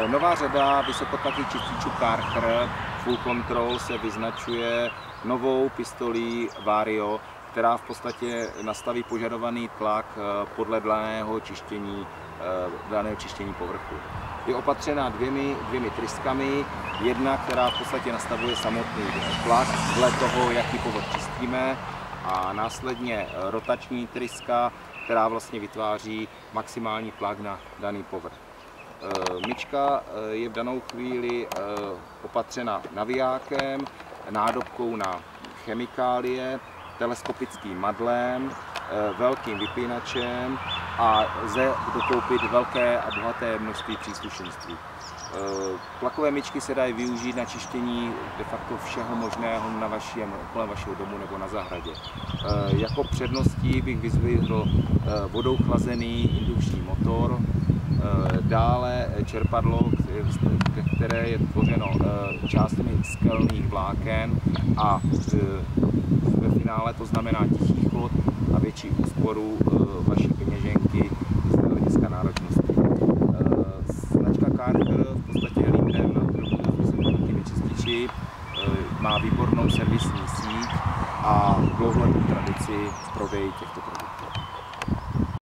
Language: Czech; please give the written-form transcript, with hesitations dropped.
Nová řada vysokotlakých čističů Karcher Full Control se vyznačuje novou pistolí Vario, která v podstatě nastaví požadovaný tlak podle daného čištění povrchu. Je opatřena dvěmi tryskami, jedna, která v podstatě nastavuje samotný tlak dle toho, jaký povrch čistíme, a následně rotační tryska, která vlastně vytváří maximální tlak na daný povrch. Myčka je v danou chvíli opatřena navijákem, nádobkou na chemikálie, teleskopickým madlem, velkým vypínačem a lze dokoupit velké a bohaté množství příslušenství. Tlakové myčky se dají využít na čištění de facto všeho možného kolem vašeho domu nebo na zahradě. Jako předností bych vyzdvihl vodou chlazený indukční motor, dále čerpadlo, které je tvořeno částmi skelných vláken a ve finále to znamená tichý chod a větší úsporu vaší peněženky z hlediska náročnosti. Značka Karcher v podstatě je lídrem na trhu s vysokotlakými čističi, má výbornou servisní síť a dlouholetou tradici v prodeji těchto produktů.